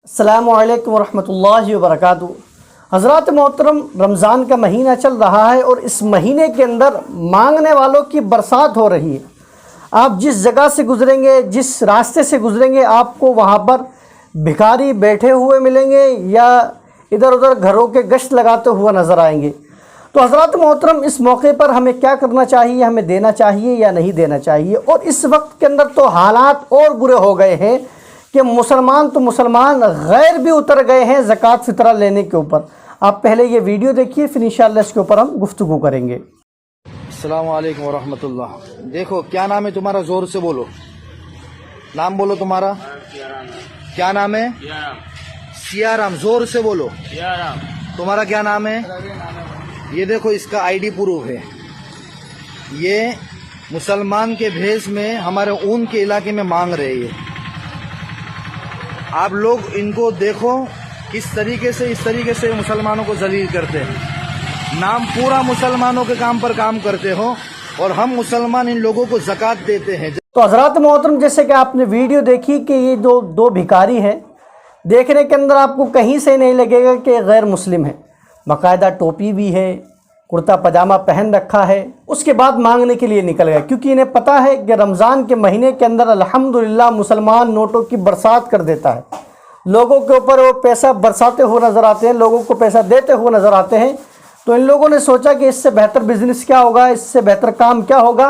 अस्सलामु अलैकुम वरहमतुल्लाहि वबरकातुहू। हज़रात मोहतरम, रमज़ान का महीना चल रहा है और इस महीने के अंदर मांगने वालों की बरसात हो रही है। आप जिस जगह से गुज़रेंगे, जिस रास्ते से गुज़रेंगे, आपको वहाँ पर भिखारी बैठे हुए मिलेंगे या इधर उधर घरों के गश्त लगाते हुए नज़र आएंगे। तो हज़रात मोहतरम, इस मौके पर हमें क्या करना चाहिए, हमें देना चाहिए या नहीं देना चाहिए। और इस वक्त के अंदर तो हालात और बुरे हो गए हैं कि मुसलमान तो मुसलमान, गैर भी उतर गए हैं ज़कात फ़ितरा लेने के ऊपर। आप पहले ये वीडियो देखिए, फिर इंशाअल्लाह इसके ऊपर हम गुफ्तगू करेंगे। अस्सलामु अलैकुम वरहमतुल्लाह। देखो, क्या नाम है तुम्हारा? जोर से बोलो, नाम बोलो तुम्हारा। क्या नाम है? सियाराम। जोर से बोलो। तुम्हारा क्या नाम है? ये देखो, इसका आईडी प्रूफ है। ये मुसलमान के भेष में हमारे ऊन के इलाके में मांग रहे हैं। आप लोग इनको देखो किस तरीके से, इस तरीके से मुसलमानों को जलील करते हैं। नाम पूरा मुसलमानों के काम पर काम करते हो और हम मुसलमान इन लोगों को ज़कात देते हैं। तो हज़रात मोहतरम, जैसे कि आपने वीडियो देखी कि ये दो भिखारी हैं, देखने के अंदर आपको कहीं से नहीं लगेगा कि गैर मुस्लिम है। बाकायदा टोपी भी है, कुर्ता पजामा पहन रखा है। उसके बाद मांगने के लिए निकल गए, क्योंकि इन्हें पता है कि रमज़ान के महीने के अंदर अल्हम्दुलिल्लाह मुसलमान नोटों की बरसात कर देता है। लोगों के ऊपर वो पैसा बरसाते हुए नज़र आते हैं, लोगों को पैसा देते हुए नज़र आते हैं। तो इन लोगों ने सोचा कि इससे बेहतर बिज़नेस क्या होगा, इससे बेहतर काम क्या होगा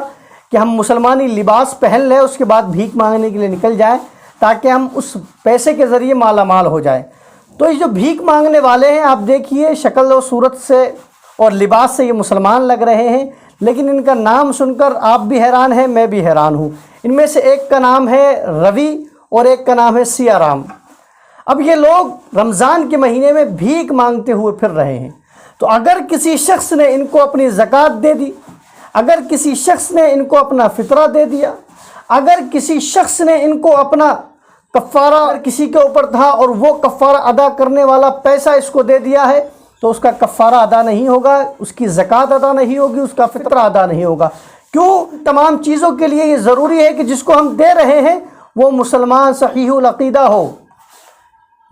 कि हम मुसलमानी लिबास पहन लें, उसके बाद भीख मांगने के लिए निकल जाएं, ताकि हम उस पैसे के ज़रिए माला माल हो जाएं। तो ये जो भीख मांगने वाले हैं, आप देखिए शक्ल और सूरत से और लिबास से ये मुसलमान लग रहे हैं, लेकिन इनका नाम सुनकर आप भी हैरान हैं, मैं भी हैरान हूँ। इनमें से एक का नाम है रवि और एक का नाम है सियाराम। अब ये लोग रमज़ान के महीने में भीख मांगते हुए फिर रहे हैं। तो अगर किसी शख्स ने इनको अपनी ज़कात दे दी, अगर किसी शख्स ने इनको अपना फ़ितरा दे दिया, अगर किसी शख्स ने इनको अपना कफ़ारा किसी के ऊपर था और वो कफ़ारा अदा करने वाला पैसा इसको दे दिया है, तो उसका कफ़ारा अदा नहीं होगा, उसकी ज़कात अदा नहीं होगी, उसका फ़ितरा अदा नहीं होगा। क्यों? तमाम चीज़ों के लिए ये ज़रूरी है कि जिसको हम दे रहे हैं वो मुसलमान सहीहुल अक़ीदा हो।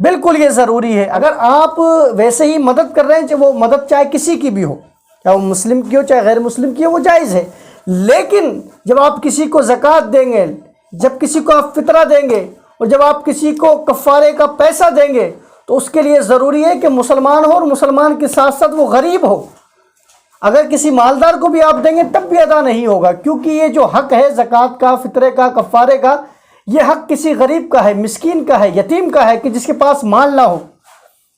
बिल्कुल ये ज़रूरी है। अगर आप वैसे ही मदद कर रहे हैं, चाहे वो मदद चाहे किसी की भी हो, चाहे वो मुस्लिम की हो चाहे गैर मुस्लिम की हो, वो जायज़ है। लेकिन जब आप किसी को ज़कात देंगे, जब किसी को आप फ़ितरा देंगे और जब आप किसी को कफ़ारे का पैसा देंगे, तो उसके लिए ज़रूरी है कि मुसलमान हो और मुसलमान के साथ साथ वो गरीब हो। अगर किसी मालदार को भी आप देंगे तब भी अदा नहीं होगा, क्योंकि ये जो हक़ है ज़कात का, फ़ितरे का, कफ़ारे का, ये हक़ किसी गरीब का है, मिस्कीन का है, यतीम का है, कि जिसके पास माल ना हो,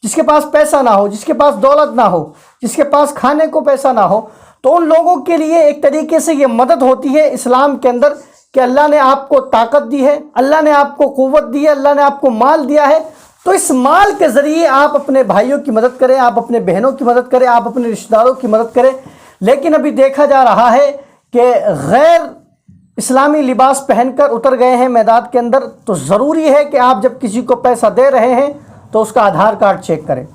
जिसके पास पैसा ना हो, जिसके पास दौलत ना हो, जिसके पास खाने को पैसा ना हो। तो उन लोगों के लिए एक तरीके से ये मदद होती है इस्लाम के अंदर कि अल्लाह ने आपको ताकत दी है, अल्लाह ने आपको क़ुव्वत दी है, अल्लाह ने आपको माल दिया है। तो इस माल के ज़रिए आप अपने भाइयों की मदद करें, आप अपने बहनों की मदद करें, आप अपने रिश्तेदारों की मदद करें। लेकिन अभी देखा जा रहा है कि गैर इस्लामी लिबास पहनकर उतर गए हैं मैदान के अंदर। तो ज़रूरी है कि आप जब किसी को पैसा दे रहे हैं तो उसका आधार कार्ड चेक करें,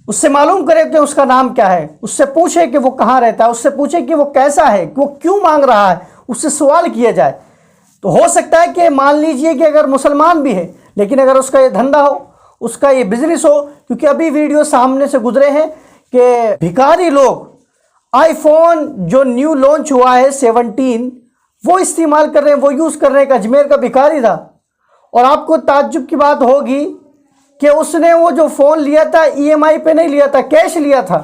उससे मालूम करें कि उसका नाम क्या है, उससे पूछें कि वो कहाँ रहता है, उससे पूछें कि वो कैसा है, कि वो क्यों मांग रहा है, उससे सवाल किया जाए। तो हो सकता है कि मान लीजिए कि अगर मुसलमान भी है, लेकिन अगर उसका ये धंधा हो, उसका ये बिज़नेस हो, क्योंकि अभी वीडियो सामने से गुजरे हैं कि भिखारी लोग आईफोन जो न्यू लॉन्च हुआ है 17, वो इस्तेमाल कर रहे हैं, वो यूज़ कर रहे हैं। एक अजमेर का भिखारी था, और आपको ताज्जुब की बात होगी कि उसने वो जो फ़ोन लिया था EMI पे नहीं लिया था, कैश लिया था।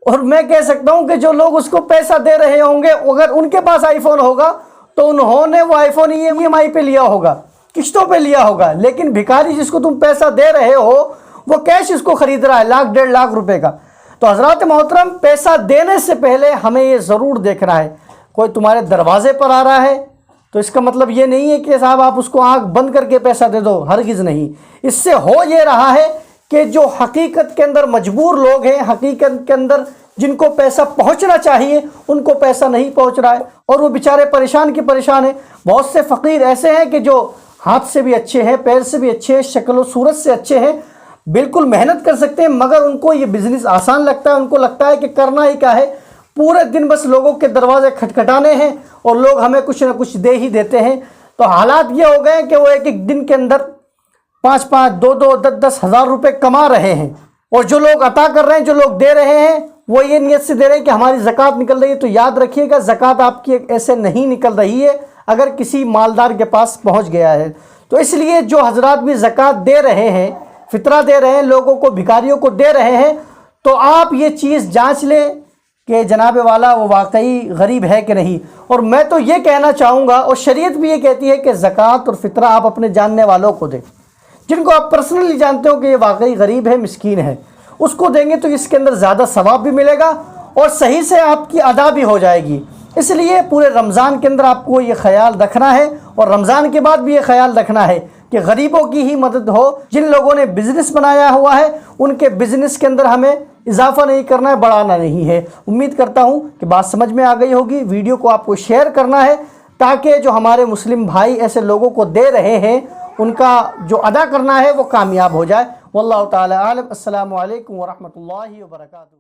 और मैं कह सकता हूँ कि जो लोग उसको पैसा दे रहे होंगे, अगर उनके पास आईफोन होगा तो उन्होंने वो आईफोन EMI पे लिया होगा, किस्तों पे लिया होगा। लेकिन भिखारी जिसको तुम पैसा दे रहे हो, वो कैश इसको ख़रीद रहा है, लाख डेढ़ लाख रुपए का। तो हज़रात मोहतरम, पैसा देने से पहले हमें ये ज़रूर देखना है, कोई तुम्हारे दरवाजे पर आ रहा है तो इसका मतलब ये नहीं है कि साहब आप उसको आँख बंद करके पैसा दे दो, हरगिज़ नहीं। इससे हो ये रहा है कि जो हकीकत के अंदर मजबूर लोग हैं, हकीकत के अंदर जिनको पैसा पहुंचना चाहिए, उनको पैसा नहीं पहुंच रहा है और वो बेचारे परेशान के परेशान हैं। बहुत से फ़कीर ऐसे हैं कि जो हाथ से भी अच्छे हैं, पैर से भी अच्छे हैं, शक्ल और सूरत से अच्छे हैं, बिल्कुल मेहनत कर सकते हैं, मगर उनको ये बिज़नेस आसान लगता है। उनको लगता है कि करना ही क्या है, पूरे दिन बस लोगों के दरवाजे खटखटाने हैं और लोग हमें कुछ ना कुछ दे ही देते हैं। तो हालात ये हो गए कि वो एक एक दिन के अंदर 5-5, 2-2, 10-10 हज़ार रुपए कमा रहे हैं, और जो लोग अता कर रहे हैं, जो लोग दे रहे हैं, वो ये नियत से दे रहे हैं कि हमारी ज़कात निकल रही है। तो याद रखिएगा, ज़कात आपकी ऐसे नहीं निकल रही है अगर किसी मालदार के पास पहुंच गया है। तो इसलिए जो हजरात भी ज़कात दे रहे हैं, फितरा दे रहे हैं, लोगों को, भिखारियों को दे रहे हैं, तो आप ये चीज़ जांच लें कि जनाब वाला वो वाकई गरीब है कि नहीं। और मैं तो ये कहना चाहूँगा, और शरीयत भी ये कहती है कि ज़कात और फितरा आप अपने जानने वालों को दें, जिनको आप पर्सनली जानते हो कि ये वाकई गरीब है, मिस्कीन है, उसको देंगे तो इसके अंदर ज़्यादा सवाब भी मिलेगा और सही से आपकी अदा भी हो जाएगी। इसलिए पूरे रमज़ान के अंदर आपको ये ख्याल रखना है, और रमज़ान के बाद भी ये ख्याल रखना है कि गरीबों की ही मदद हो। जिन लोगों ने बिज़नेस बनाया हुआ है, उनके बिज़नेस के अंदर हमें इजाफा नहीं करना है, बढ़ाना नहीं है। उम्मीद करता हूँ कि बात समझ में आ गई होगी। वीडियो को आपको शेयर करना है ताकि जो हमारे मुस्लिम भाई ऐसे लोगों को दे रहे हैं, उनका जो अदा करना है वो कामयाब हो जाए। वल्लाहु ताला आलम। अस्सलामु अलैकुम व रहमतुल्लाहि व बरकातुहू।